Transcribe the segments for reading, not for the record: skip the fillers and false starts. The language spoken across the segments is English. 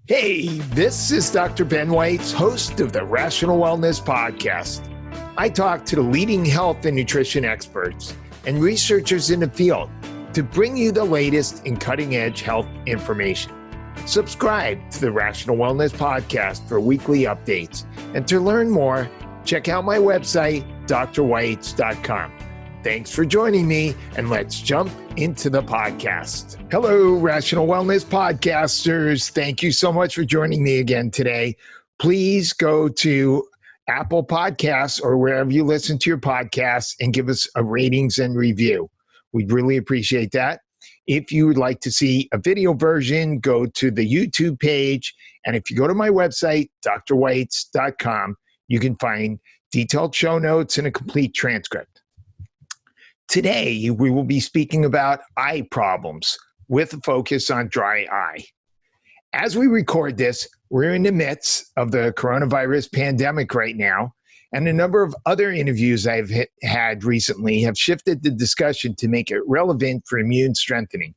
Hey, this is Dr. Ben Weitz, host of the Rational Wellness Podcast. I talk to the leading health and nutrition experts and researchers in the field to bring you the latest in cutting-edge health information. Subscribe to the Rational Wellness Podcast for weekly updates. And to learn more, check out my website, drweitz.com. Thanks for joining me, and let's jump into the podcast. Hello, Rational Wellness Podcasters. Thank you so much for joining me again today. Please go to Apple Podcasts or wherever you listen to your podcasts and give us a ratings and review. We'd really appreciate that. If you would like to see a video version, go to the YouTube page. And if you go to my website, drweitz.com, you can find detailed show notes and a complete transcript. Today, we will be speaking about eye problems with a focus on dry eye. As we record this, we're in the midst of the coronavirus pandemic right now, and a number of other interviews I've had recently have shifted the discussion to make it relevant for immune strengthening.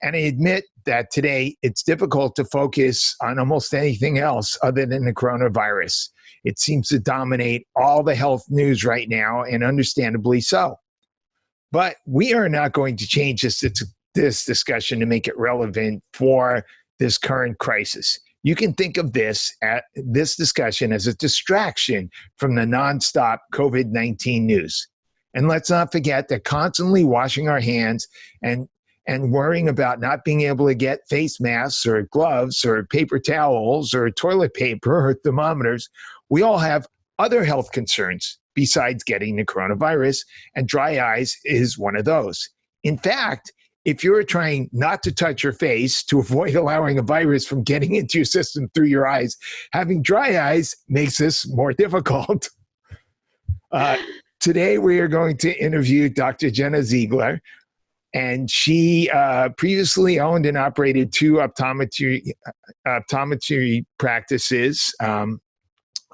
And I admit that today it's difficult to focus on almost anything else other than the coronavirus. It seems to dominate all the health news right now, and understandably so. But we are not going to change this discussion to make it relevant for this current crisis. You can think of this discussion as a distraction from the nonstop COVID-19 news. And let's not forget that constantly washing our hands and worrying about not being able to get face masks or gloves or paper towels or toilet paper or thermometers, we all have other health concerns besides getting the coronavirus, and dry eyes is one of those. In fact, if you're trying not to touch your face to avoid allowing a virus from getting into your system through your eyes, having dry eyes makes this more difficult. Today, we are going to interview Dr. Jenna Zigler, and she previously owned and operated two optometry practices.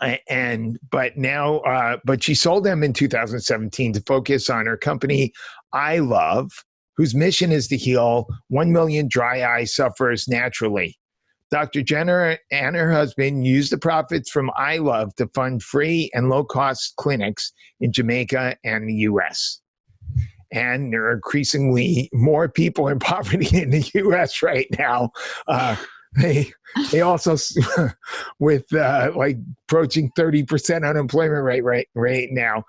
But she sold them in 2017 to focus on her company, I Love, whose mission is to heal 1 million dry eye sufferers naturally. Dr. Jenna and her husband used the profits from I Love to fund free and low-cost clinics in Jamaica and the U.S. And there are increasingly more people in poverty in the U.S. right now. They also, with approaching 30% unemployment rate right now,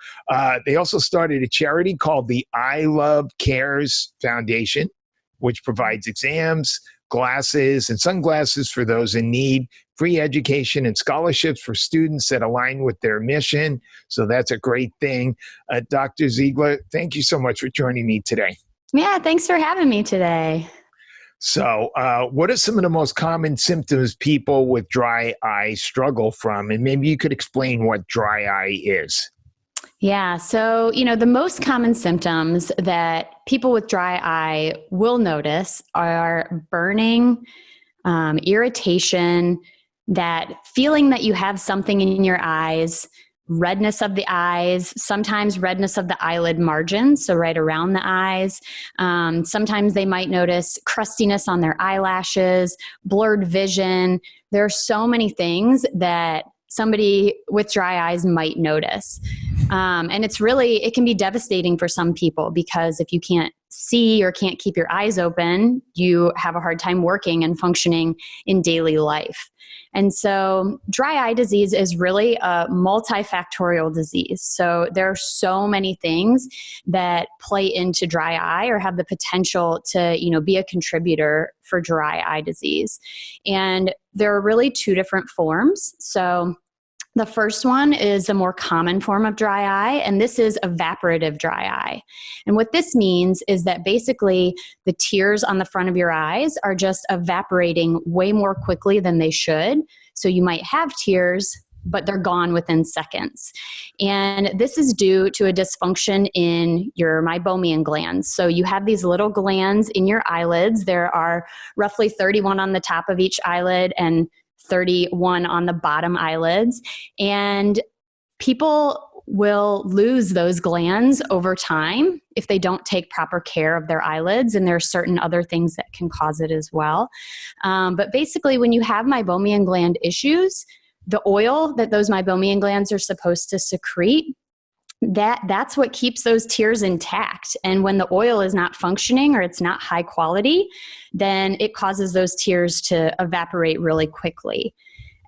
they also started a charity called the I Love Cares Foundation, which provides exams, glasses, and sunglasses for those in need, free education and scholarships for students that align with their mission. So that's a great thing. Dr. Zigler, thank you so much for joining me today. Yeah, thanks for having me today. So what are some of the most common symptoms people with dry eye struggle from? And maybe you could explain what dry eye is. Yeah, so, the most common symptoms that people with dry eye will notice are burning, irritation, that feeling that you have something in your eyes, redness of the eyes, sometimes redness of the eyelid margins, so right around the eyes. Sometimes they might notice crustiness on their eyelashes, blurred vision. There are so many things that somebody with dry eyes might notice. And it can be devastating for some people, because if you can't see or can't keep your eyes open, you have a hard time working and functioning in daily life. And so dry eye disease is really a multifactorial disease. So there are so many things that play into dry eye or have the potential to, be a contributor for dry eye disease. And there are really two different forms. So the first one is a more common form of dry eye, and this is evaporative dry eye. And what this means is that basically the tears on the front of your eyes are just evaporating way more quickly than they should. So you might have tears, but they're gone within seconds. And this is due to a dysfunction in your meibomian glands. So you have these little glands in your eyelids. There are roughly 31 on the top of each eyelid and 31 on the bottom eyelids. And people will lose those glands over time if they don't take proper care of their eyelids. And there are certain other things that can cause it as well. But basically, when you have meibomian gland issues, the oil that those meibomian glands are supposed to secrete, that's what keeps those tears intact. And when the oil is not functioning or it's not high quality, then it causes those tears to evaporate really quickly.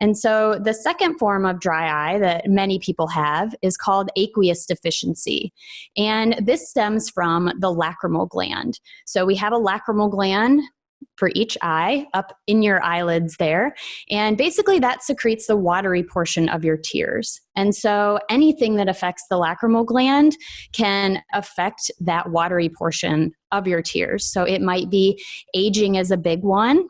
And so the second form of dry eye that many people have is called aqueous deficiency. And this stems from the lacrimal gland. So we have a lacrimal gland for each eye up in your eyelids there. And basically that secretes the watery portion of your tears. And so anything that affects the lacrimal gland can affect that watery portion of your tears. So it might be aging as a big one.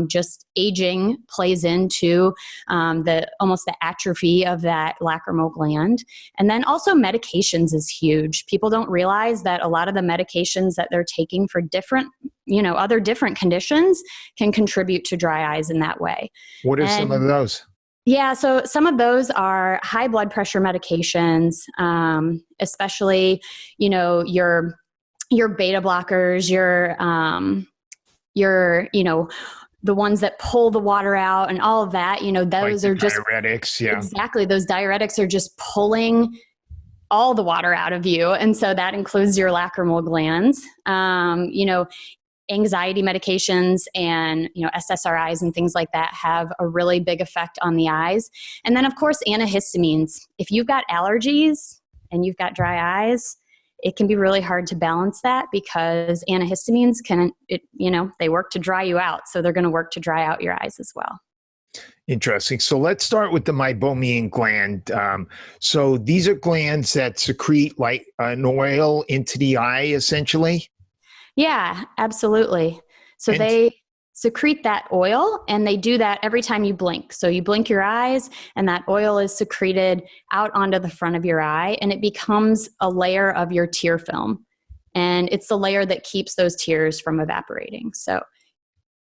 Just aging plays into almost the atrophy of that lacrimal gland. And then also medications is huge. People don't realize that a lot of the medications that they're taking for different, other different conditions can contribute to dry eyes in that way. What are some of those? Yeah, so some of those are high blood pressure medications, especially, your beta blockers, the ones that pull the water out and all of that, those are just diuretics. Yeah, exactly. Those diuretics are just pulling all the water out of you. And so that includes your lacrimal glands. Anxiety medications and, SSRIs and things like that have a really big effect on the eyes. And then of course, antihistamines. If you've got allergies and you've got dry eyes, it can be really hard to balance that because antihistamines they work to dry you out. So they're going to work to dry out your eyes as well. Interesting. So let's start with the meibomian gland. So these are glands that secrete like an oil into the eye, essentially? Yeah, absolutely. So they secrete that oil, and they do that every time you blink. So you blink your eyes, and that oil is secreted out onto the front of your eye, and it becomes a layer of your tear film. And it's the layer that keeps those tears from evaporating.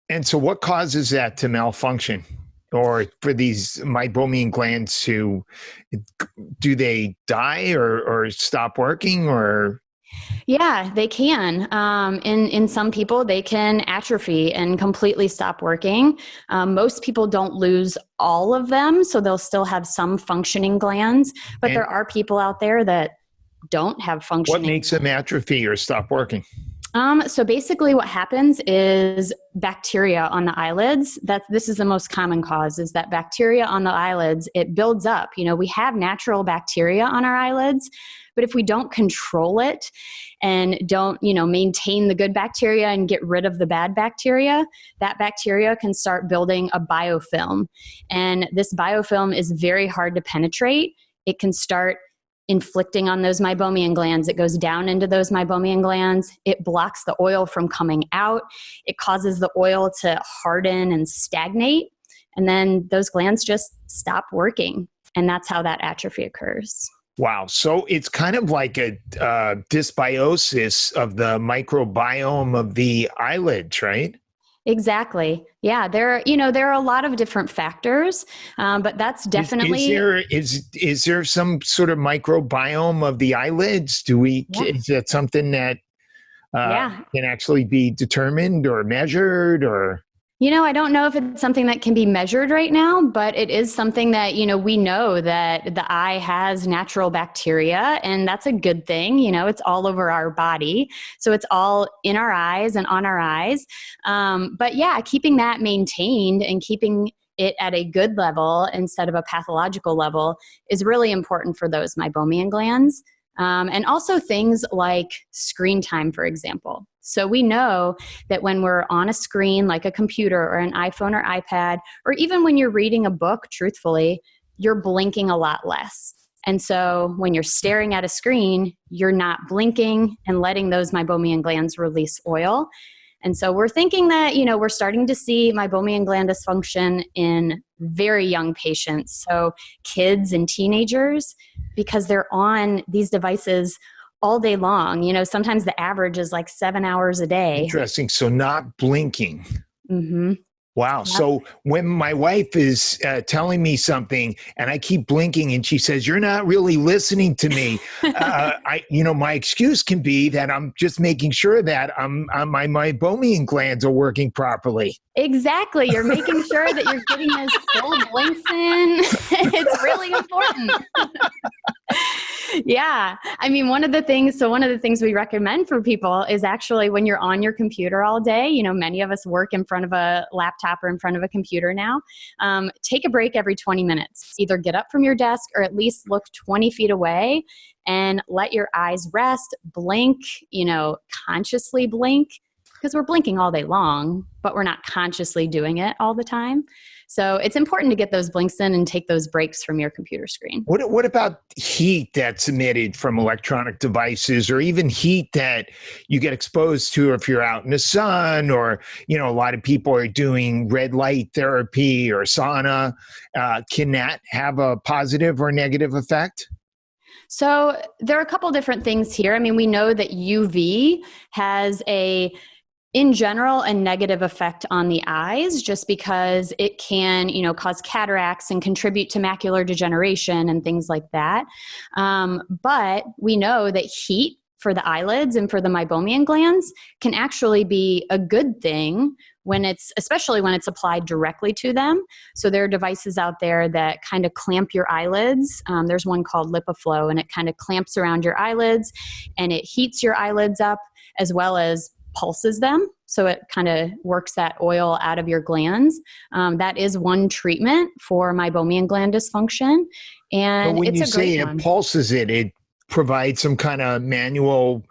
And so what causes that to malfunction? Or for these meibomian glands do they die or stop working or? Yeah, they can. In some people, they can atrophy and completely stop working. Most people don't lose all of them, so they'll still have some functioning glands. But there are people out there that don't have functioning. What makes them atrophy or stop working? So basically what happens is bacteria on the eyelids, this is the most common cause, is that bacteria on the eyelids, it builds up. We have natural bacteria on our eyelids, but if we don't control it and don't, maintain the good bacteria and get rid of the bad bacteria, that bacteria can start building a biofilm. And this biofilm is very hard to penetrate. It can start inflicting on those meibomian glands. It goes down into those meibomian glands. It blocks the oil from coming out. It causes the oil to harden and stagnate. And then those glands just stop working. And that's how that atrophy occurs. Wow. So it's kind of like a dysbiosis of the microbiome of the eyelids, right? Exactly. Yeah, there are a lot of different factors, but that's definitely. Is there some sort of microbiome of the eyelids? Is that something that can actually be determined or measured or? I don't know if it's something that can be measured right now, but it is something that, we know that the eye has natural bacteria, and that's a good thing. It's all over our body. So it's all in our eyes and on our eyes. But yeah, keeping that maintained and keeping it at a good level instead of a pathological level is really important for those meibomian glands. And also things like screen time, for example. So we know that when we're on a screen like a computer or an iPhone or iPad, or even when you're reading a book, truthfully, you're blinking a lot less. And so when you're staring at a screen, you're not blinking and letting those meibomian glands release oil. And so we're thinking that, we're starting to see meibomian gland dysfunction in very young patients. So kids and teenagers, because they're on these devices all day long. Sometimes the average is like 7 hours a day. Interesting. So not blinking. Mm-hmm. Wow. Yep. So when my wife is telling me something and I keep blinking and she says, "You're not really listening to me," my excuse can be that I'm just making sure that my meibomian glands are working properly. Exactly. You're making sure that you're getting those full blinks in. It's really important. Yeah. I mean, one of the things we recommend for people is actually when you're on your computer all day, many of us work in front of a laptop or in front of a computer now, take a break every 20 minutes. Either get up from your desk or at least look 20 feet away and let your eyes rest, blink, consciously blink, because we're blinking all day long, but we're not consciously doing it all the time. So it's important to get those blinks in and take those breaks from your computer screen. What about heat that's emitted from electronic devices, or even heat that you get exposed to if you're out in the sun, or, a lot of people are doing red light therapy or sauna. Can that have a positive or negative effect? So there are a couple different things here. I mean, we know that UV has in general, a negative effect on the eyes, just because it can, cause cataracts and contribute to macular degeneration and things like that. But we know that heat for the eyelids and for the meibomian glands can actually be a good thing especially when it's applied directly to them. So there are devices out there that kind of clamp your eyelids. There's one called LipiFlow, and it kind of clamps around your eyelids and it heats your eyelids up as well as pulses them. So it kind of works that oil out of your glands. That is one treatment for meibomian gland dysfunction. And when it's you a great say one. It pulses it provides some kind of manual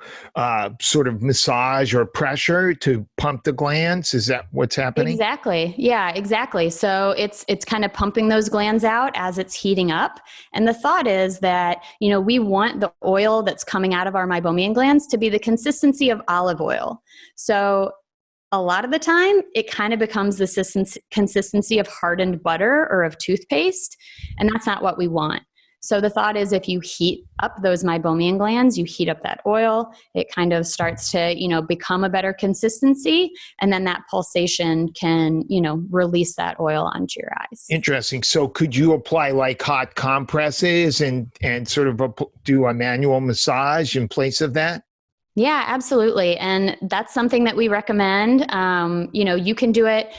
sort of massage or pressure to pump the glands. Is that what's happening? Exactly. Yeah, exactly. So it's kind of pumping those glands out as it's heating up. And the thought is that, we want the oil that's coming out of our meibomian glands to be the consistency of olive oil. So a lot of the time, it kind of becomes the consistency of hardened butter or of toothpaste, and that's not what we want. So the thought is if you heat up those meibomian glands, you heat up that oil, it kind of starts to, become a better consistency, and then that pulsation can, release that oil onto your eyes. Interesting. So could you apply like hot compresses and sort of do a manual massage in place of that? Yeah, absolutely. And that's something that we recommend. You can do it,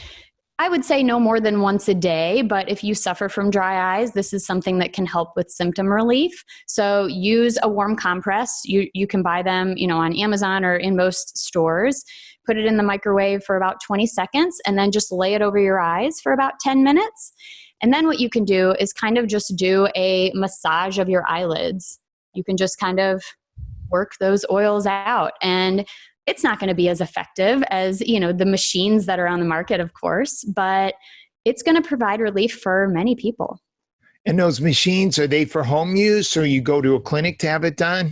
I would say, no more than once a day, but if you suffer from dry eyes, this is something that can help with symptom relief. So use a warm compress. You can buy them, on Amazon or in most stores. Put it in the microwave for about 20 seconds and then just lay it over your eyes for about 10 minutes. And then what you can do is kind of just do a massage of your eyelids. You can just kind of work those oils out, and it's not going to be as effective as, the machines that are on the market, of course, but it's going to provide relief for many people. And those machines, are they for home use, or you go to a clinic to have it done?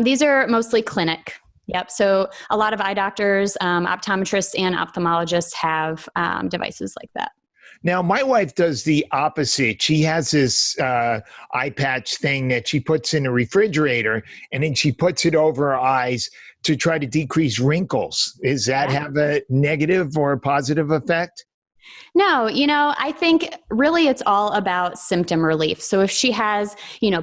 These are mostly clinic. Yep. So a lot of eye doctors, optometrists, and ophthalmologists have devices like that. Now, my wife does the opposite. She has this eye patch thing that she puts in the refrigerator, and then she puts it over her eyes to try to decrease wrinkles. Does that have a negative or a positive effect? No, I think really it's all about symptom relief. So if she has,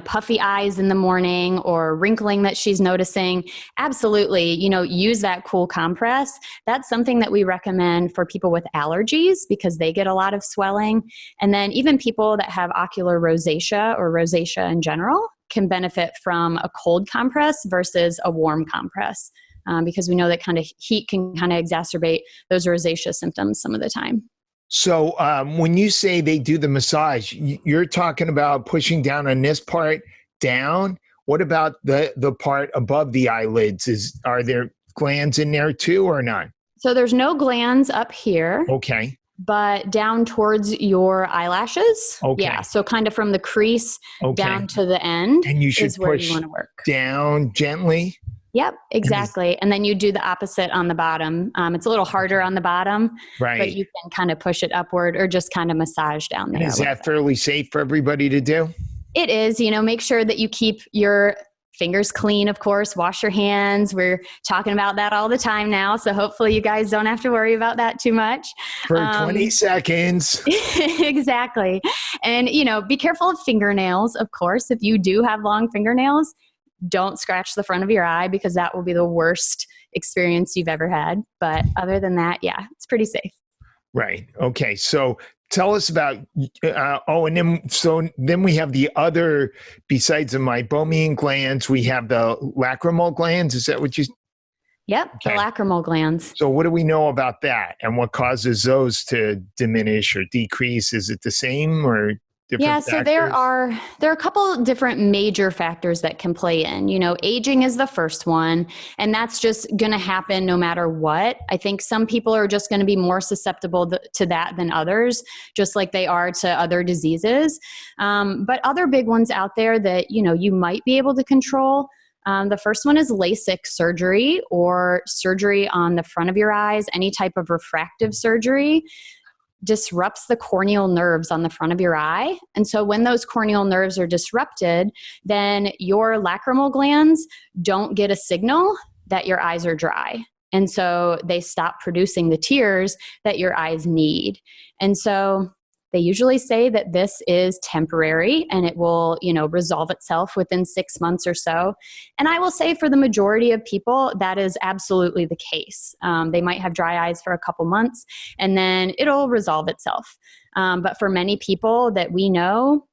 puffy eyes in the morning or wrinkling that she's noticing, absolutely, use that cool compress. That's something that we recommend for people with allergies because they get a lot of swelling. And then even people that have ocular rosacea or rosacea in general can benefit from a cold compress versus a warm compress because we know that kind of heat can kind of exacerbate those rosacea symptoms some of the time. So when you say they do the massage, you're talking about pushing down on this part down. What about the part above the eyelids? Are there glands in there too or not? So there's no glands up here. Okay. But down towards your eyelashes. Okay. Yeah. So kind of from the crease down to the end. And you should is where push you want to work. Down gently. Yep, exactly. And then you do the opposite on the bottom. It's a little harder on the bottom, right? But you can kind of push it upward or just kind of massage down there. And is that fairly safe for everybody to do? It is. Make sure that you keep your Fingers clean, of course, wash your hands. We're talking about that all the time now. So hopefully you guys don't have to worry about that too much. For 20 seconds. Exactly. And, be careful of fingernails, of course. If you do have long fingernails, don't scratch the front of your eye because that will be the worst experience you've ever had. But other than that, yeah, it's pretty safe. Right. Okay. So tell us about, then we have the other, besides the meibomian glands, we have the lacrimal glands. Is that what you? Yep. Okay. The lacrimal glands. So what do we know about that and what causes those to diminish or decrease? Is it the same or different factors? So there are a couple different major factors that can play in. Aging is the first one, and that's just going to happen no matter what. I think some people are just going to be more susceptible to that than others, just like they are to other diseases. But other big ones out there that, you might be able to control. The first one is LASIK surgery or surgery on the front of your eyes, any type of refractive surgery. Disrupts the corneal nerves on the front of your eye. And so when those corneal nerves are disrupted, then your lacrimal glands don't get a signal that your eyes are dry. And so they stop producing the tears that your eyes need. And so they usually say that this is temporary and it will, resolve itself within 6 months or so. And I will say for the majority of people, that is absolutely the case. They might have dry eyes for a couple months and then it'll resolve itself. But for many people that we know,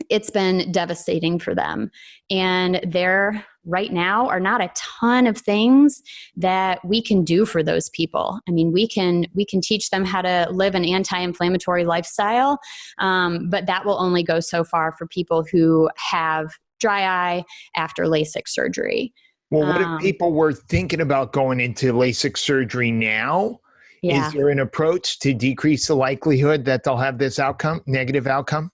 it's been devastating for them. And there right now are not a ton of things that we can do for those people. I mean, we can teach them how to live an anti-inflammatory lifestyle, but that will only go so far for people who have dry eye after LASIK surgery. Well, what if people were thinking about going into LASIK surgery now? Yeah. Is there an approach to decrease the likelihood that they'll have this negative outcome?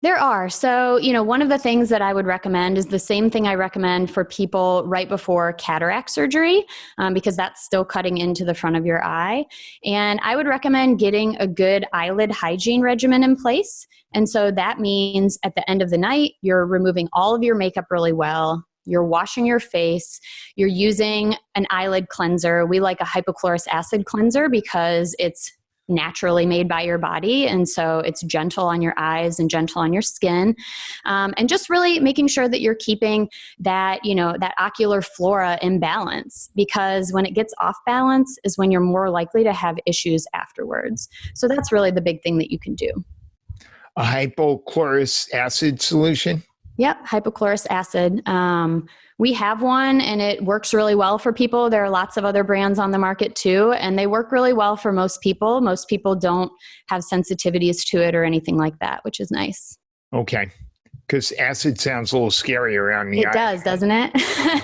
There are. So, one of the things that I would recommend is the same thing I recommend for people right before cataract surgery, because that's still cutting into the front of your eye. And I would recommend getting a good eyelid hygiene regimen in place. And so that means at the end of the night, you're removing all of your makeup really well. You're washing your face. You're using an eyelid cleanser. We like a hypochlorous acid cleanser because it's naturally made by your body. And so it's gentle on your eyes and gentle on your skin. And just really making sure that you're keeping that, that ocular flora in balance, because when it gets off balance is when you're more likely to have issues afterwards. So that's really the big thing that you can do. A hypochlorous acid solution? Yep, hypochlorous acid. We have one and it works really well for people. There are lots of other brands on the market too, and they work really well for most people. Most people don't have sensitivities to it or anything like that, which is nice. Okay. Because acid sounds a little scary around the eye. It does, doesn't it?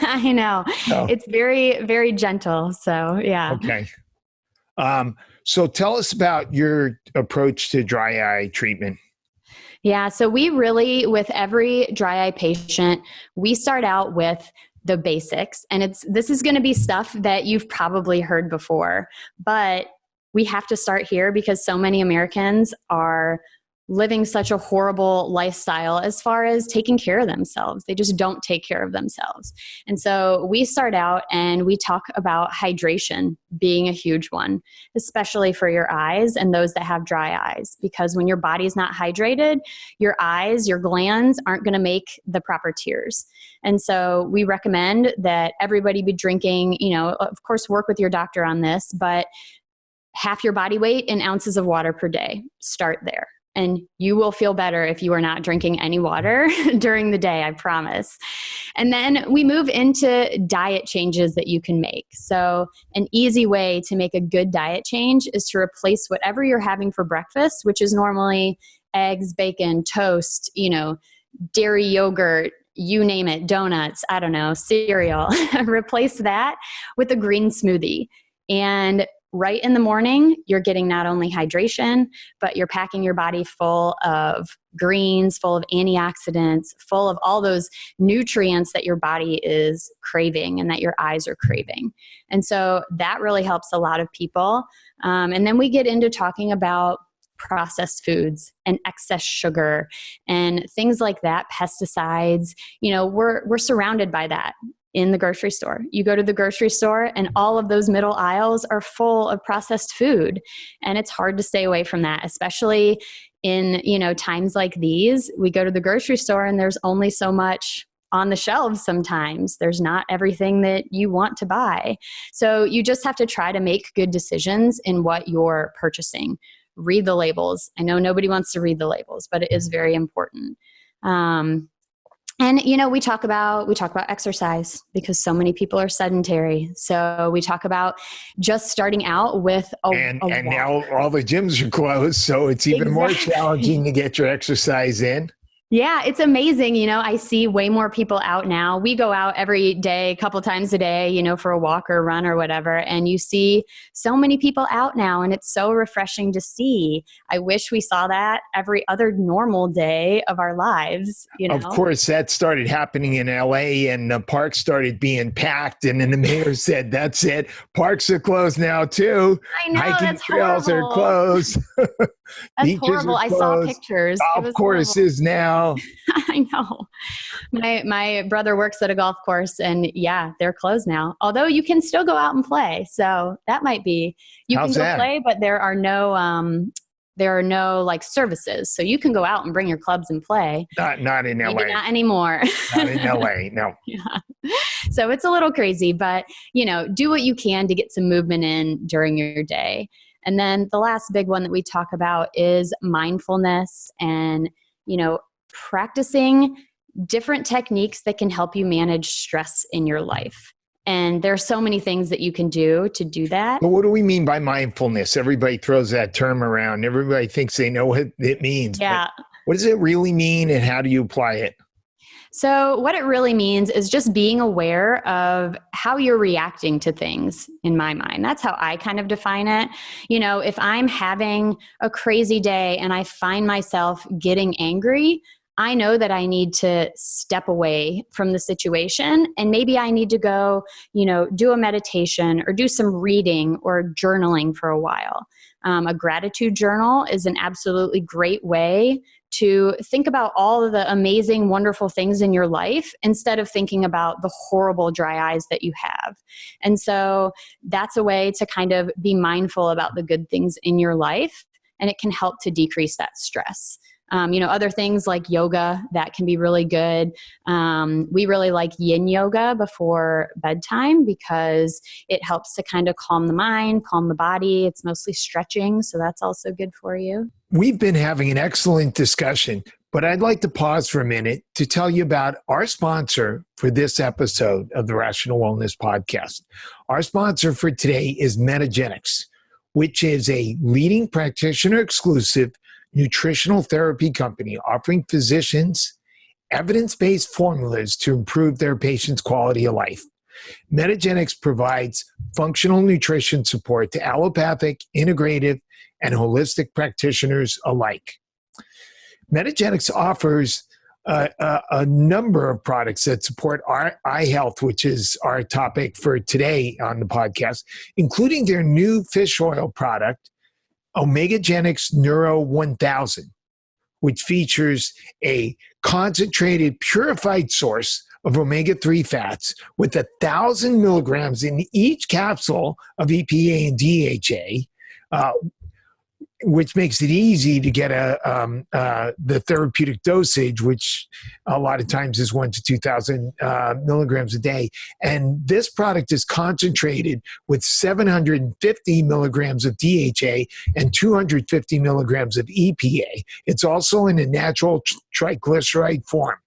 I know. Oh. It's very, very gentle. So, yeah. Okay. So tell us about your approach to dry eye treatment. Yeah, so we really, with every dry eye patient, we start out with the basics. And this is going to be stuff that you've probably heard before, but we have to start here because so many Americans are living such a horrible lifestyle as far as taking care of themselves. They just don't take care of themselves. And so we start out and we talk about hydration being a huge one, especially for your eyes and those that have dry eyes, because when your body's not hydrated, your eyes, your glands aren't going to make the proper tears. And so we recommend that everybody be drinking, of course, work with your doctor on this, but half your body weight in ounces of water per day. Start there. And you will feel better if you are not drinking any water during the day, I promise. And then we move into diet changes that you can make. So an easy way to make a good diet change is to replace whatever you're having for breakfast, which is normally eggs, bacon, toast, dairy yogurt, you name it, donuts, I don't know, cereal. Replace that with a green smoothie. And right in the morning, you're getting not only hydration, but you're packing your body full of greens, full of antioxidants, full of all those nutrients that your body is craving and that your eyes are craving. And so that really helps a lot of people. And then we get into talking about processed foods and excess sugar and things like that, pesticides. We're surrounded by that in the grocery store. You go to the grocery store and all of those middle aisles are full of processed food. And it's hard to stay away from that, especially in, times like these. We go to the grocery store and there's only so much on the shelves sometimes. There's not everything that you want to buy. So you just have to try to make good decisions in what you're purchasing. Read the labels. I know nobody wants to read the labels, but it is very important. And, we talk about exercise because so many people are sedentary. So we talk about just starting out with a walk. Now all the gyms are closed, so it's even more challenging to get your exercise in. Yeah, it's amazing. I see way more people out now. We go out every day, a couple times a day, for a walk or a run or whatever. And you see so many people out now, and it's so refreshing to see. I wish we saw that every other normal day of our lives. Of course, that started happening in LA, and the parks started being packed. And then the mayor said, "That's it. Parks are closed now too. I know, hiking trails are closed. That's horrible. I saw pictures. Golf courses now." I know. My brother works at a golf course, and yeah, they're closed now. Although you can still go out and play, so that might be. You can go play, but there are no like services, so you can go out and bring your clubs and play. Not in LA. Maybe not anymore. Not in LA. No. Yeah. So it's a little crazy, but do what you can to get some movement in during your day. And then the last big one that we talk about is mindfulness and practicing different techniques that can help you manage stress in your life. And there are so many things that you can do to do that. But what do we mean by mindfulness? Everybody throws that term around. Everybody thinks they know what it means. Yeah. But what does it really mean, and how do you apply it? So what it really means is just being aware of how you're reacting to things, in my mind. That's how I kind of define it. If I'm having a crazy day and I find myself getting angry, I know that I need to step away from the situation, and maybe I need to go, do a meditation or do some reading or journaling for a while. A gratitude journal is an absolutely great way to think about all of the amazing, wonderful things in your life instead of thinking about the horrible dry eyes that you have. And so that's a way to kind of be mindful about the good things in your life, and it can help to decrease that stress. Other things like yoga, that can be really good. We really like yin yoga before bedtime because it helps to kind of calm the mind, calm the body. It's mostly stretching, so that's also good for you. We've been having an excellent discussion, but I'd like to pause for a minute to tell you about our sponsor for this episode of the Rational Wellness Podcast. Our sponsor for today is Metagenics, which is a leading practitioner-exclusive nutritional therapy company offering physicians evidence-based formulas to improve their patients' quality of life. Metagenics provides functional nutrition support to allopathic, integrative, and holistic practitioners alike. Metagenics offers a number of products that support our eye health, which is our topic for today on the podcast, including their new fish oil product, Omegagenics Neuro 1000, which features a concentrated, purified source of omega-3 fats with 1,000 milligrams in each capsule of EPA and DHA, which makes it easy to get the therapeutic dosage, which a lot of times is 1,000 to 2,000 milligrams a day. And this product is concentrated with 750 milligrams of DHA and 250 milligrams of EPA. It's also in a natural triglyceride form.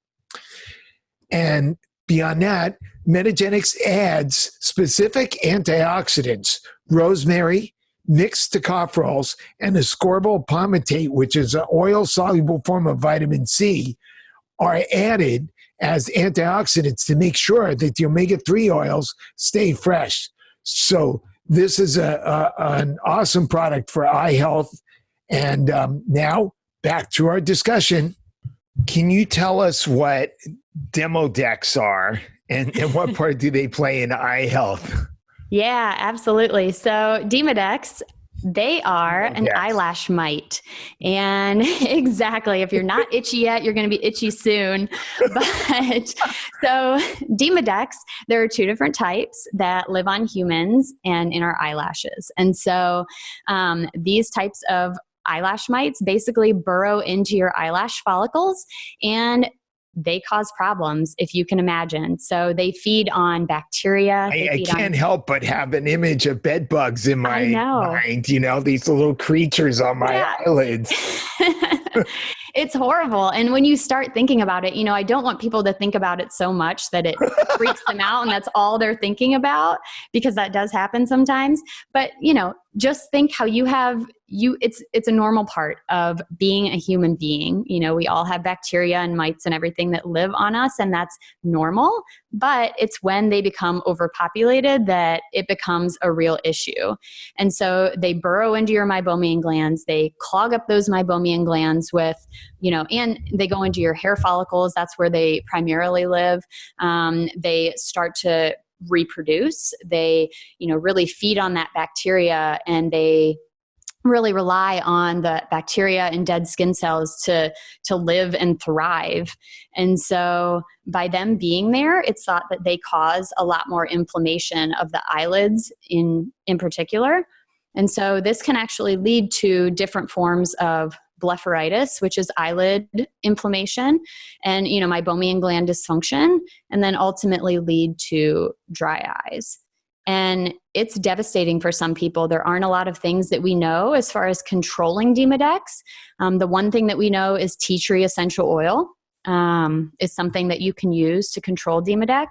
And beyond that, Metagenics adds specific antioxidants, rosemary, mixed tocopherols, and ascorbyl palmitate, which is an oil-soluble form of vitamin C, are added as antioxidants to make sure that the omega-3 oils stay fresh. So this is an awesome product for eye health. And now back to our discussion. Can you tell us what Demodex are and what part do they play in eye health? Yeah, absolutely. So Demodex They are an Yes. eyelash mite. And exactly, if you're not itchy yet, you're going to be itchy soon. But so Demodex, there are two different types that live on humans and in our eyelashes. And so these types of eyelash mites basically burrow into your eyelash follicles, and they cause problems, if you can imagine. So they feed on bacteria. I can't help but have an image of bed bugs in my mind, these little creatures on my eyelids. It's horrible. And when you start thinking about it, I don't want people to think about it so much that it freaks them out and that's all they're thinking about, because that does happen sometimes. But, just think how it's a normal part of being a human being. We all have bacteria and mites and everything that live on us, and that's normal. But it's when they become overpopulated that it becomes a real issue. And so they burrow into your meibomian glands. They clog up those meibomian glands with, and they go into your hair follicles. That's where they primarily live. They start to reproduce. They, really feed on that bacteria, and they really rely on the bacteria and dead skin cells to live and thrive. And so by them being there, it's thought that they cause a lot more inflammation of the eyelids in particular. And so this can actually lead to different forms of blepharitis, which is eyelid inflammation, and, meibomian gland dysfunction, and then ultimately lead to dry eyes. And it's devastating for some people. There aren't a lot of things that we know as far as controlling Demodex. The one thing that we know is tea tree essential oil is something that you can use to control Demodex.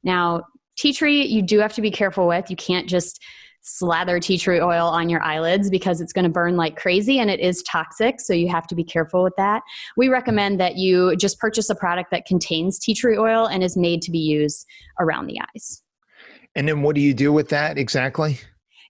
Now, tea tree, you do have to be careful with. You can't just slather tea tree oil on your eyelids because it's going to burn like crazy, and it is toxic. So you have to be careful with that. We recommend that you just purchase a product that contains tea tree oil and is made to be used around the eyes. And then what do you do with that exactly?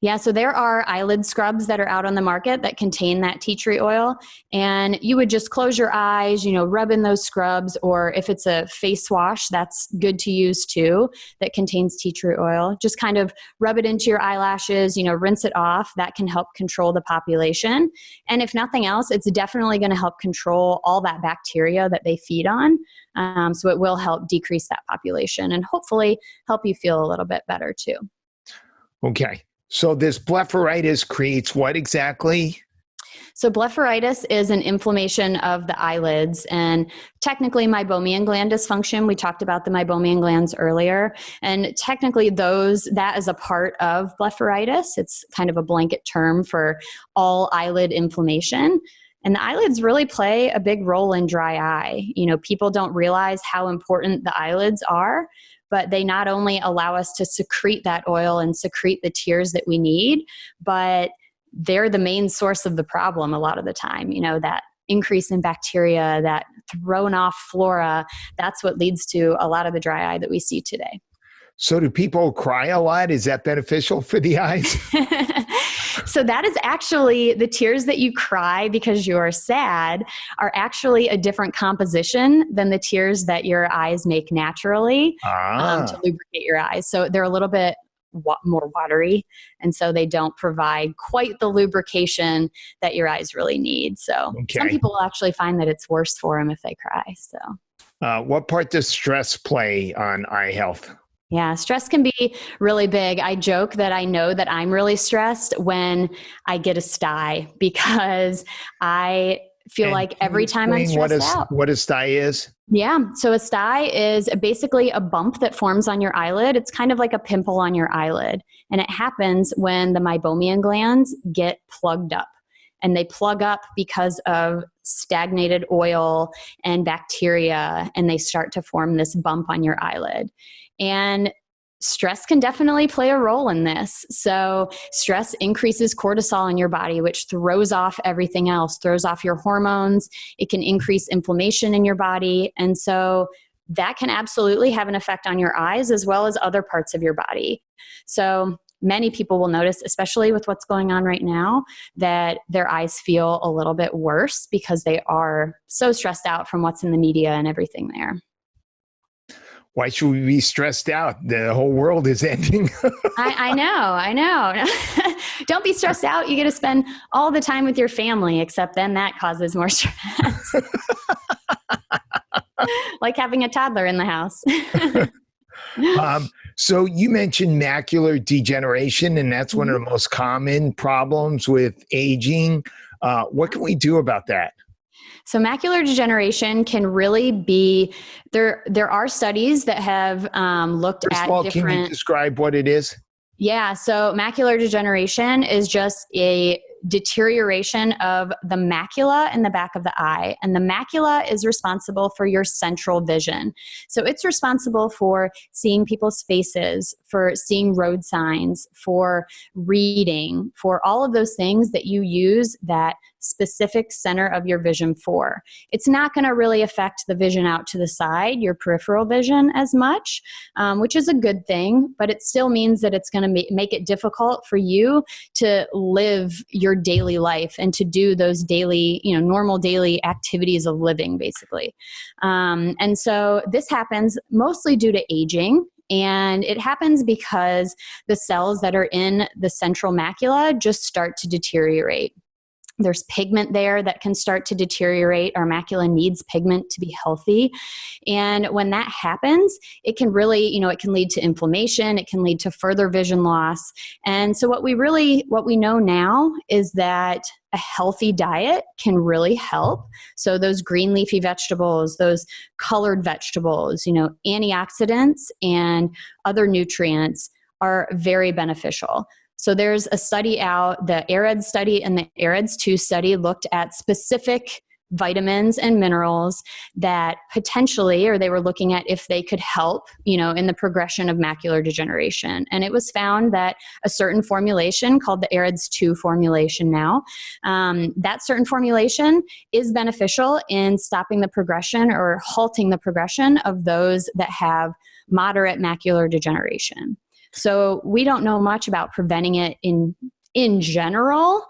Yeah, so there are eyelid scrubs that are out on the market that contain that tea tree oil, and you would just close your eyes, rub in those scrubs, or if it's a face wash, that's good to use too, that contains tea tree oil. Just kind of rub it into your eyelashes, rinse it off. That can help control the population. And if nothing else, it's definitely going to help control all that bacteria that they feed on. So it will help decrease that population and hopefully help you feel a little bit better too. Okay. So this blepharitis creates what exactly? So blepharitis is an inflammation of the eyelids, and technically meibomian gland dysfunction. We talked about the meibomian glands earlier, and technically that is a part of blepharitis. It's kind of a blanket term for all eyelid inflammation. And the eyelids really play a big role in dry eye. People don't realize how important the eyelids are, but they not only allow us to secrete that oil and secrete the tears that we need, but they're the main source of the problem a lot of the time. That increase in bacteria, that thrown off flora, that's what leads to a lot of the dry eye that we see today. So do people cry a lot? Is that beneficial for the eyes? So that is actually the tears that you cry because you're sad are actually a different composition than the tears that your eyes make naturally to lubricate your eyes. So they're a little bit more watery, and so they don't provide quite the lubrication that your eyes really need. So Some people will actually find that it's worse for them if they cry. So what part does stress play on eye health? Yeah, stress can be really big. I joke that I know that I'm really stressed when I get a sty, because I feel like every time I'm stressed out. What a sty is? Yeah, so a sty is basically a bump that forms on your eyelid. It's kind of like a pimple on your eyelid. And it happens when the meibomian glands get plugged up. And they plug up because of stagnated oil and bacteria, and they start to form this bump on your eyelid. And stress can definitely play a role in this. So stress increases cortisol in your body, which throws off everything else, throws off your hormones. It can increase inflammation in your body. And so that can absolutely have an effect on your eyes as well as other parts of your body. So many people will notice, especially with what's going on right now, that their eyes feel a little bit worse because they are so stressed out from what's in the media and everything there. Why should we be stressed out? The whole world is ending. I know. Don't be stressed out. You get to spend all the time with your family, except then that causes more stress. Like having a toddler in the house. So you mentioned macular degeneration, and that's one of the most common problems with aging. What can we do about that? So macular degeneration can really be, there are studies that have looked First at of all, different. can you describe what it is? Yeah, so macular degeneration is just a deterioration of the macula in the back of the eye. And the macula is responsible for your central vision. So it's responsible for seeing people's faces, for seeing road signs, for reading, for all of those things that you use that specific center of your vision for. It's not going to really affect the vision out to the side, your peripheral vision, as much, which is a good thing, but it still means that it's going to make it difficult for you to live your daily life and to do those daily, normal daily activities of living, basically. And so this happens mostly due to aging. And it happens because the cells that are in the central macula just start to deteriorate. There's pigment there that can start to deteriorate. Our macula needs pigment to be healthy. And when that happens, it can really, it can lead to inflammation. It can lead to further vision loss. And so what we know now is that a healthy diet can really help. So those green leafy vegetables, those colored vegetables, antioxidants and other nutrients are very beneficial. So there's a study out, the AREDS study and the AREDS-2 study looked at specific vitamins and minerals that potentially, or they were looking at if they could help, in the progression of macular degeneration. And it was found that a certain formulation called the AREDS-2 formulation now, that certain formulation is beneficial in stopping the progression or halting the progression of those that have moderate macular degeneration. So we don't know much about preventing it in general,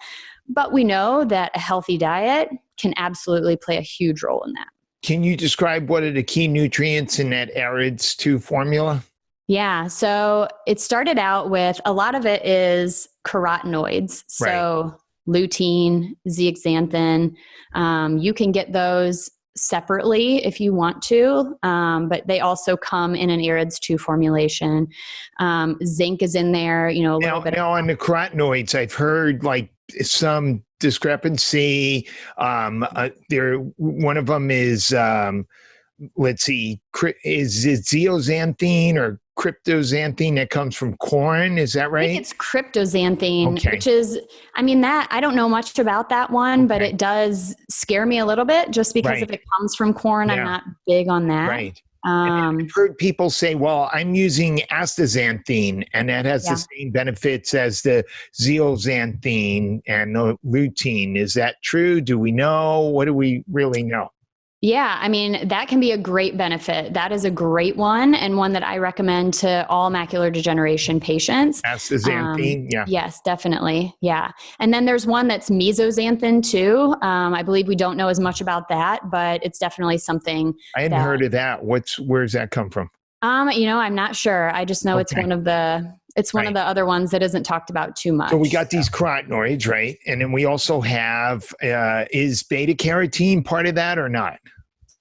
but we know that a healthy diet can absolutely play a huge role in that. Can you describe what are the key nutrients in that AREDS-2 formula? Yeah, so it started out with, a lot of it is carotenoids. So lutein, zeaxanthin, you can get those separately if you want to, but they also come in an AREDS-2 formulation. Zinc is in there, a little bit. Now on the carotenoids, I've heard like some discrepancy. One of them is, let's see, is it zeaxanthin or cryptoxanthin that comes from corn? Is that right? I think it's cryptoxanthin, which is, I don't know much about that one, but it does scare me a little bit just because if it comes from corn, I'm not big on that. Right. And I've heard people say, well, I'm using astaxanthin, and that has the same benefits as the zeaxanthin and the lutein. Is that true? Do we know? What do we really know? Yeah, that can be a great benefit. That is a great one, and one that I recommend to all macular degeneration patients. Astaxanthin, Yes, definitely. Yeah. And then there's one that's mesoxanthin too. I believe we don't know as much about that, but it's definitely something. I hadn't heard of that. Where's that come from? I'm not sure. I just know it's one of the other ones that isn't talked about too much. So we got these carotenoids, right? And then we also have, is beta carotene part of that or not?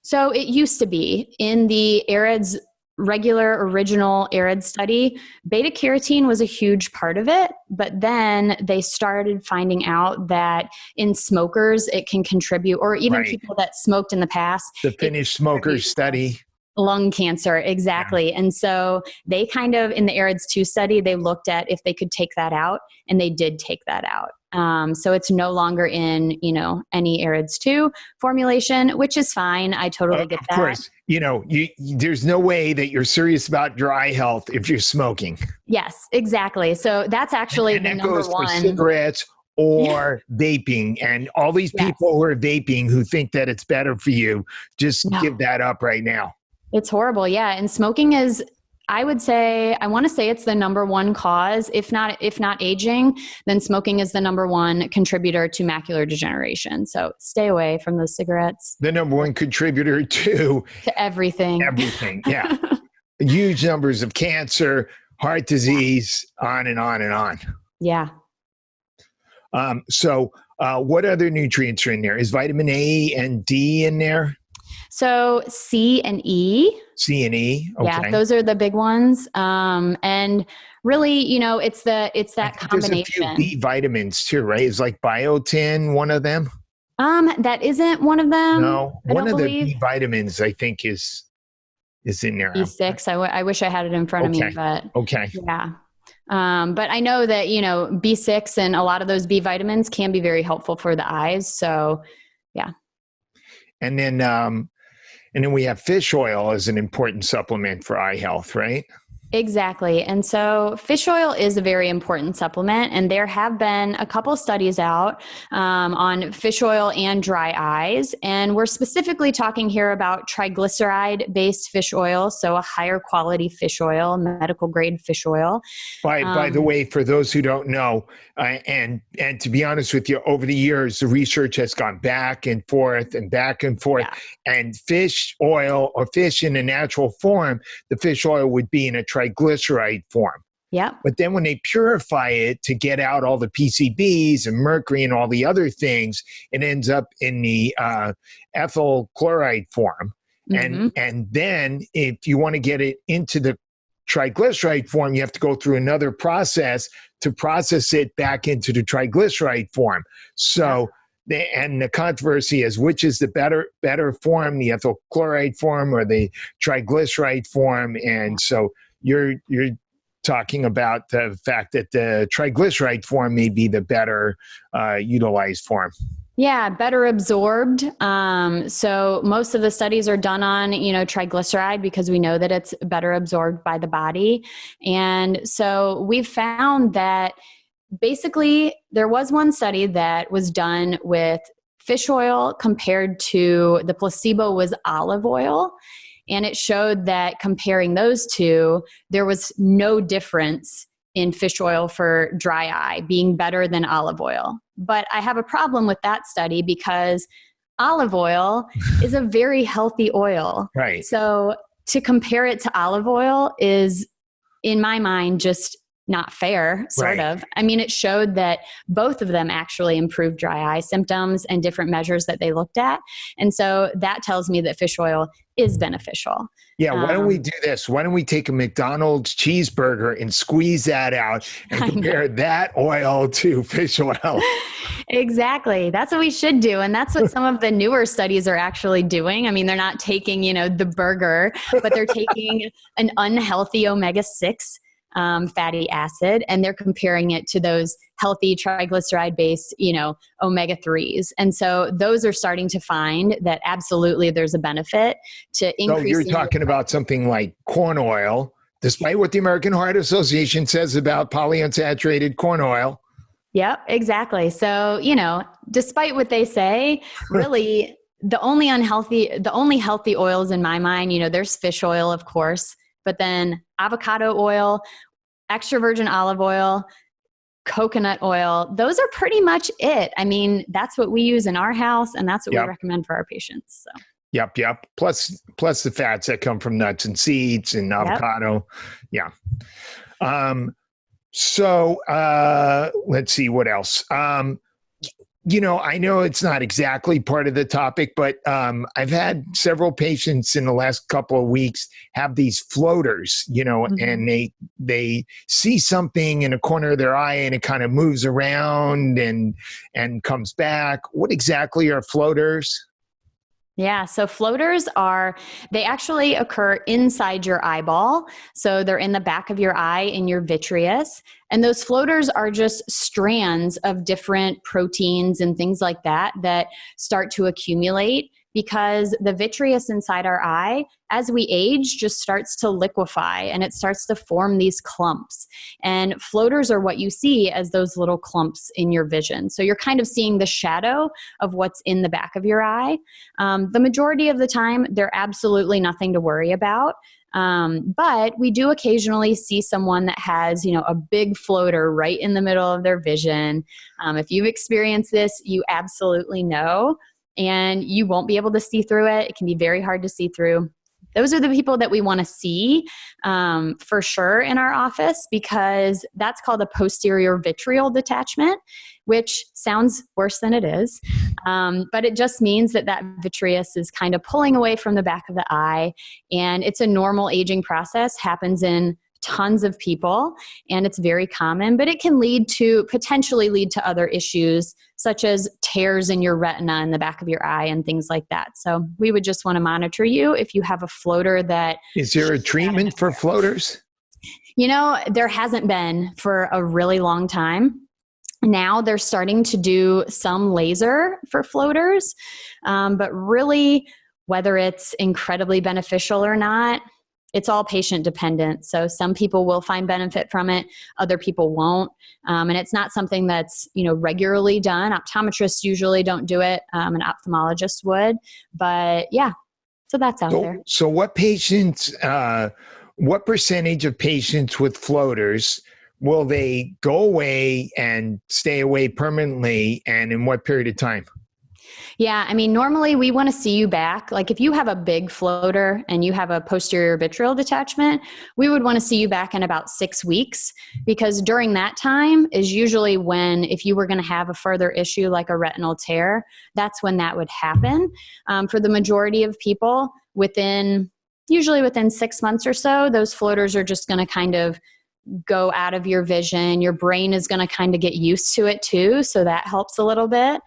So it used to be in the AREDS original AREDS study, beta carotene was a huge part of it, but then they started finding out that in smokers, it can contribute, or even people that smoked in the past. The Finnish smokers study. Lung cancer, exactly. Yeah. And so they kind of, in the AREDS-2 study, they looked at if they could take that out, and they did take that out. So it's no longer in, any AREDS-2 formulation, which is fine. I totally get that. Of course, there's no way that you're serious about your eye health if you're smoking. Yes, exactly. So that's actually the number one. For cigarettes or vaping, and all these people who are vaping who think that it's better for you, just give that up right now. It's horrible. Yeah. And smoking is, I want to say it's the number one cause, if not aging, then smoking is the number one contributor to macular degeneration. So stay away from those cigarettes. The number one contributor to everything. Everything. Yeah. huge numbers of cancer, heart disease, on and on and on. Yeah. So what other nutrients are in there? Is vitamin A and D in there? So C and E. C and E. Okay. Yeah, those are the big ones. And really, it's that combination. There's a few B vitamins too, right? Is like biotin one of them? That isn't one of them. No, one of the B vitamins I think is in there. B6. I wish I had it in front of me, but okay. Yeah. But I know that, B6 and a lot of those B vitamins can be very helpful for the eyes. So yeah. And then we have fish oil as an important supplement for eye health, right? Exactly. And so fish oil is a very important supplement, and there have been a couple studies out on fish oil and dry eyes. And we're specifically talking here about triglyceride-based fish oil, so a higher quality fish oil, medical grade fish oil. By the way, for those who don't know, and to be honest with you, over the years, the research has gone back and forth and back and forth. Yeah. And fish oil, or fish in a natural form, the fish oil would be in a triglyceride form. Yeah. But then when they purify it to get out all the PCBs and mercury and all the other things, it ends up in the ethyl chloride form. Mm-hmm. And then if you want to get it into the triglyceride form, you have to go through another process to process it back into the triglyceride form. So, and the controversy is which is the better form, the ethyl chloride form or the triglyceride form. And so you're talking about the fact that the triglyceride form may be the better utilized form. Yeah, better absorbed. So most of the studies are done on, triglyceride because we know that it's better absorbed by the body. And so we've found that basically there was one study that was done with fish oil compared to the placebo was olive oil. And it showed that comparing those two, there was no difference in fish oil for dry eye being better than olive oil. But I have a problem with that study because olive oil is a very healthy oil. Right. So to compare it to olive oil is, in my mind, just not fair, sort of. I mean, it showed that both of them actually improved dry eye symptoms and different measures that they looked at. And so that tells me that fish oil is beneficial. Yeah, why don't we do this? Why don't we take a McDonald's cheeseburger and squeeze that out and compare that oil to fish oil? Exactly. That's what we should do. And that's what some of the newer studies are actually doing. I mean, they're not taking, the burger, but they're taking an unhealthy omega-6 fatty acid, and they're comparing it to those healthy triglyceride-based, omega-3s. And so those are starting to find that absolutely there's a benefit to increasing. So you're talking about something like corn oil, despite what the American Heart Association says about polyunsaturated corn oil. Yep, exactly. So, despite what they say, really the only healthy oils in my mind, there's fish oil, of course, but then avocado oil, extra virgin olive oil, coconut oil, those are pretty much it. I mean, that's what we use in our house, and that's what we recommend for our patients. So. Yep. Plus the fats that come from nuts and seeds and avocado. Yep. Yeah. So let's see what else. I know it's not exactly part of the topic, but I've had several patients in the last couple of weeks have these floaters, and they see something in a corner of their eye and it kind of moves around and comes back. What exactly are floaters? Yeah, so floaters they actually occur inside your eyeball. So they're in the back of your eye in your vitreous. And those floaters are just strands of different proteins and things like that start to accumulate because the vitreous inside our eye, as we age, just starts to liquefy and it starts to form these clumps. And floaters are what you see as those little clumps in your vision. So you're kind of seeing the shadow of what's in the back of your eye. The majority of the time, they're absolutely nothing to worry about. But we do occasionally see someone that has, a big floater right in the middle of their vision. If you've experienced this, you absolutely know. And you won't be able to see through it. It can be very hard to see through. those are the people that we want to see for sure in our office, because that's called a posterior vitreal detachment, which sounds worse than it is. But it just means that that vitreous is kind of pulling away from the back of the eye. And it's a normal aging process, happens in tons of people, and it's very common, but it can potentially lead to other issues such as tears in your retina in the back of your eye and things like that. So we would just want to monitor you if you have a floater that... Is there a treatment for floaters? There hasn't been for a really long time. Now they're starting to do some laser for floaters, but really whether it's incredibly beneficial or not, it's all patient dependent. So some people will find benefit from it, other people won't. And it's not something that's, regularly done. Optometrists usually don't do it. An ophthalmologist would, but yeah, so that's out there. So what percentage of patients with floaters, will they go away and stay away permanently, and in what period of time? Yeah, normally we want to see you back. Like if you have a big floater and you have a posterior vitreal detachment, we would want to see you back in about 6 weeks, because during that time is usually when, if you were going to have a further issue like a retinal tear, that's when that would happen. For the majority of people, usually within 6 months or so, those floaters are just going to kind of go out of your vision. Your brain is going to kind of get used to it too. So that helps a little bit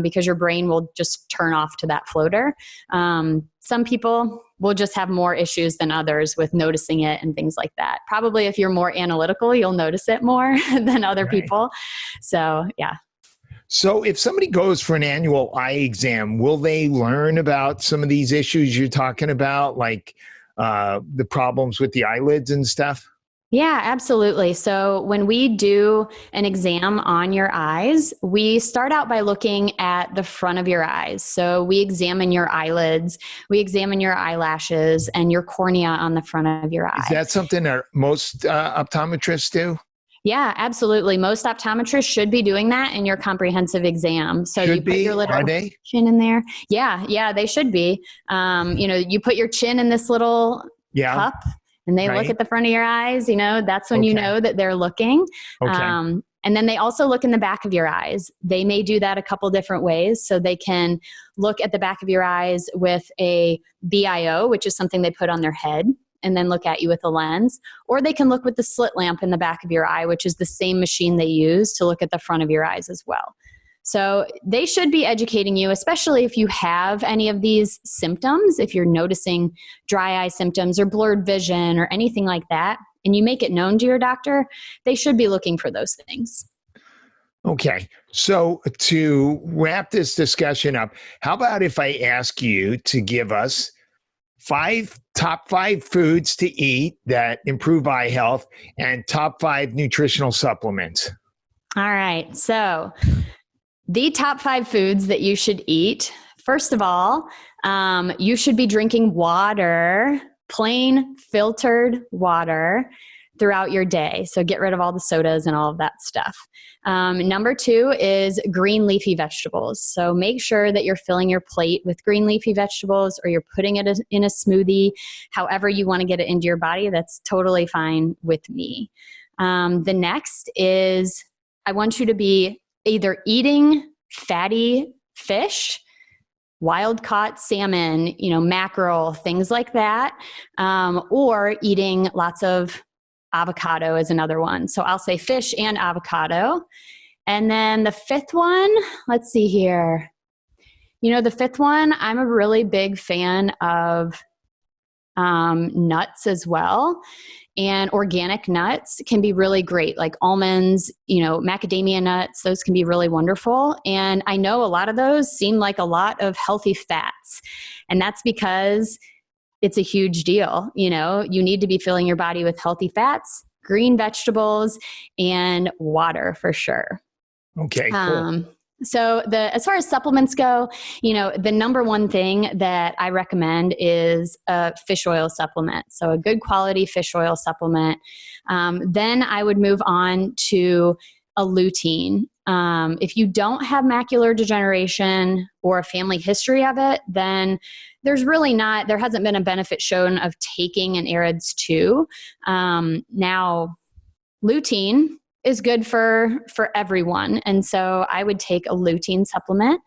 because your brain will just turn off to that floater. Some people will just have more issues than others with noticing it and things like that. Probably if you're more analytical, you'll notice it more than other people. So yeah. So if somebody goes for an annual eye exam, will they learn about some of these issues you're talking about, like the problems with the eyelids and stuff? Yeah, absolutely. So when we do an exam on your eyes, we start out by looking at the front of your eyes. So we examine your eyelids, we examine your eyelashes, and your cornea on the front of your eye. Is that something that most optometrists do? Yeah, absolutely. Most optometrists should be doing that in your comprehensive exam. So you put your little chin in there. Yeah, they should be. You put your chin in this little cup, and they look at the front of your eyes, that's when you know that they're looking. Okay. And then they also look in the back of your eyes. They may do that a couple different ways. So they can look at the back of your eyes with a BIO, which is something they put on their head, and then look at you with a lens. Or they can look with the slit lamp in the back of your eye, which is the same machine they use to look at the front of your eyes as well. So they should be educating you, especially if you have any of these symptoms, if you're noticing dry eye symptoms or blurred vision or anything like that, and you make it known to your doctor, they should be looking for those things. Okay. So to wrap this discussion up, how about if I ask you to give us top five foods to eat that improve eye health and top 5 nutritional supplements? All right. So the top 5 foods that you should eat. First of all, you should be drinking water, plain filtered water throughout your day. So get rid of all the sodas and all of that stuff. Number 2 is green leafy vegetables. So make sure that you're filling your plate with green leafy vegetables, or you're putting it in a smoothie. However you want to get it into your body, that's totally fine with me. The next is I want you to be either eating fatty fish, wild caught salmon, mackerel, things like that, or eating lots of avocado is another one. So I'll say fish and avocado. And then the 5th one, let's see here. The 5th one, I'm a really big fan of nuts as well. And organic nuts can be really great, like almonds, macadamia nuts, those can be really wonderful. And I know a lot of those seem like a lot of healthy fats. And that's because it's a huge deal. You need to be filling your body with healthy fats, green vegetables, and water for sure. Okay, cool. So as far as supplements go, the number one thing that I recommend is a fish oil supplement. So a good quality fish oil supplement. Then I would move on to a lutein. If you don't have macular degeneration or a family history of it, then there hasn't been a benefit shown of taking an AREDS 2. Now, lutein is good for everyone. And so I would take a lutein supplement.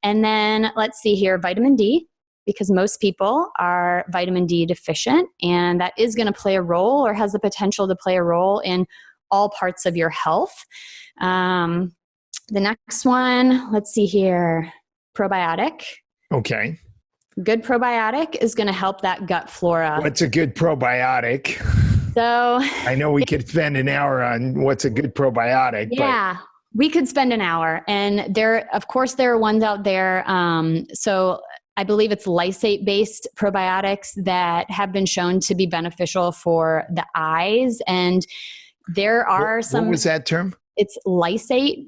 And then let's see here, vitamin D, because most people are vitamin D deficient, and that is going to play a role or has the potential to play a role in all parts of your health. The next one, let's see here, probiotic. Okay. Good probiotic is going to help that gut flora. What's a good probiotic? So I know we could spend an hour on what's a good probiotic. Yeah, we could spend an hour. And of course, there are ones out there. So I believe it's lysate-based probiotics that have been shown to be beneficial for the eyes. And there are some... What was that term? It's lysate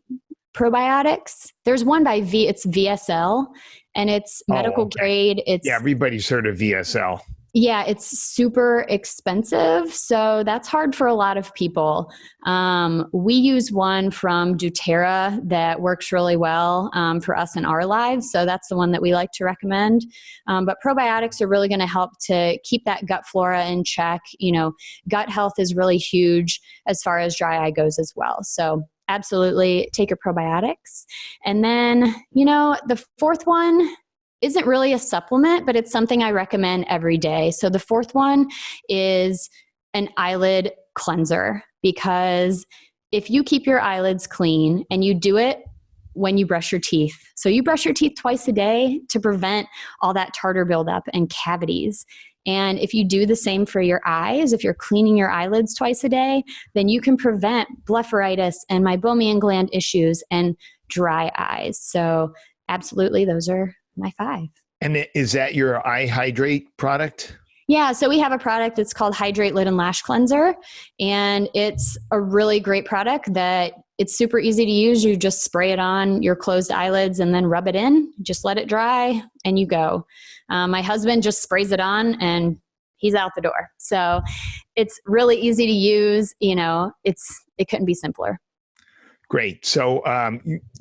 probiotics. There's one by it's VSL, and it's medical grade. Yeah, everybody's heard of VSL. Yeah, it's super expensive. So that's hard for a lot of people. We use one from doTERRA that works really well for us in our lives. So that's the one that we like to recommend. But probiotics are really going to help to keep that gut flora in check. Gut health is really huge as far as dry eye goes as well. So absolutely take your probiotics. And then, the fourth one isn't really a supplement, but it's something I recommend every day. So the fourth one is an eyelid cleanser, because if you keep your eyelids clean and you do it when you brush your teeth, so you brush your teeth twice a day to prevent all that tartar buildup and cavities. And if you do the same for your eyes, if you're cleaning your eyelids twice a day, then you can prevent blepharitis and meibomian gland issues and dry eyes. So absolutely, those are my 5. And is that your eye hydrate product? Yeah, so we have a product that's called Hydrate Lid and Lash Cleanser, and it's a really great product that it's super easy to use. You just spray it on your closed eyelids and then rub it in. Just let it dry and you go. My husband just sprays it on and he's out the door. So it's really easy to use. It couldn't be simpler. Great. So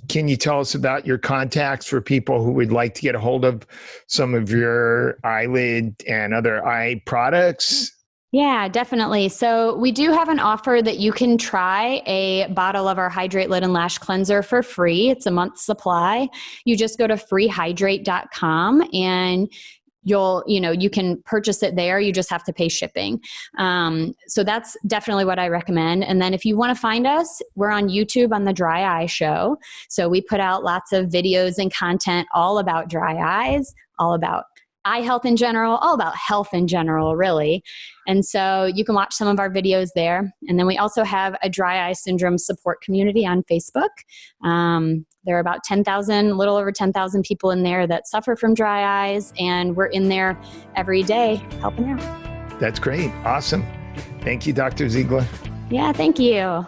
can you tell us about your contacts for people who would like to get a hold of some of your eyelid and other eye products? Yeah, definitely. So we do have an offer that you can try a bottle of our Hydrate Lid and Lash Cleanser for free. It's a month's supply. You just go to freehydrate.com and you can purchase it there. You just have to pay shipping. So that's definitely what I recommend. And then if you want to find us, we're on YouTube on the Dry Eye Show. So we put out lots of videos and content all about dry eyes, all about eye health in general, all about health in general, really. And so you can watch some of our videos there. And then we also have a dry eye syndrome support community on Facebook. There are about a little over 10,000 people in there that suffer from dry eyes, and we're in there every day helping out. That's great. Awesome. Thank you, Dr. Zigler. Yeah, thank you.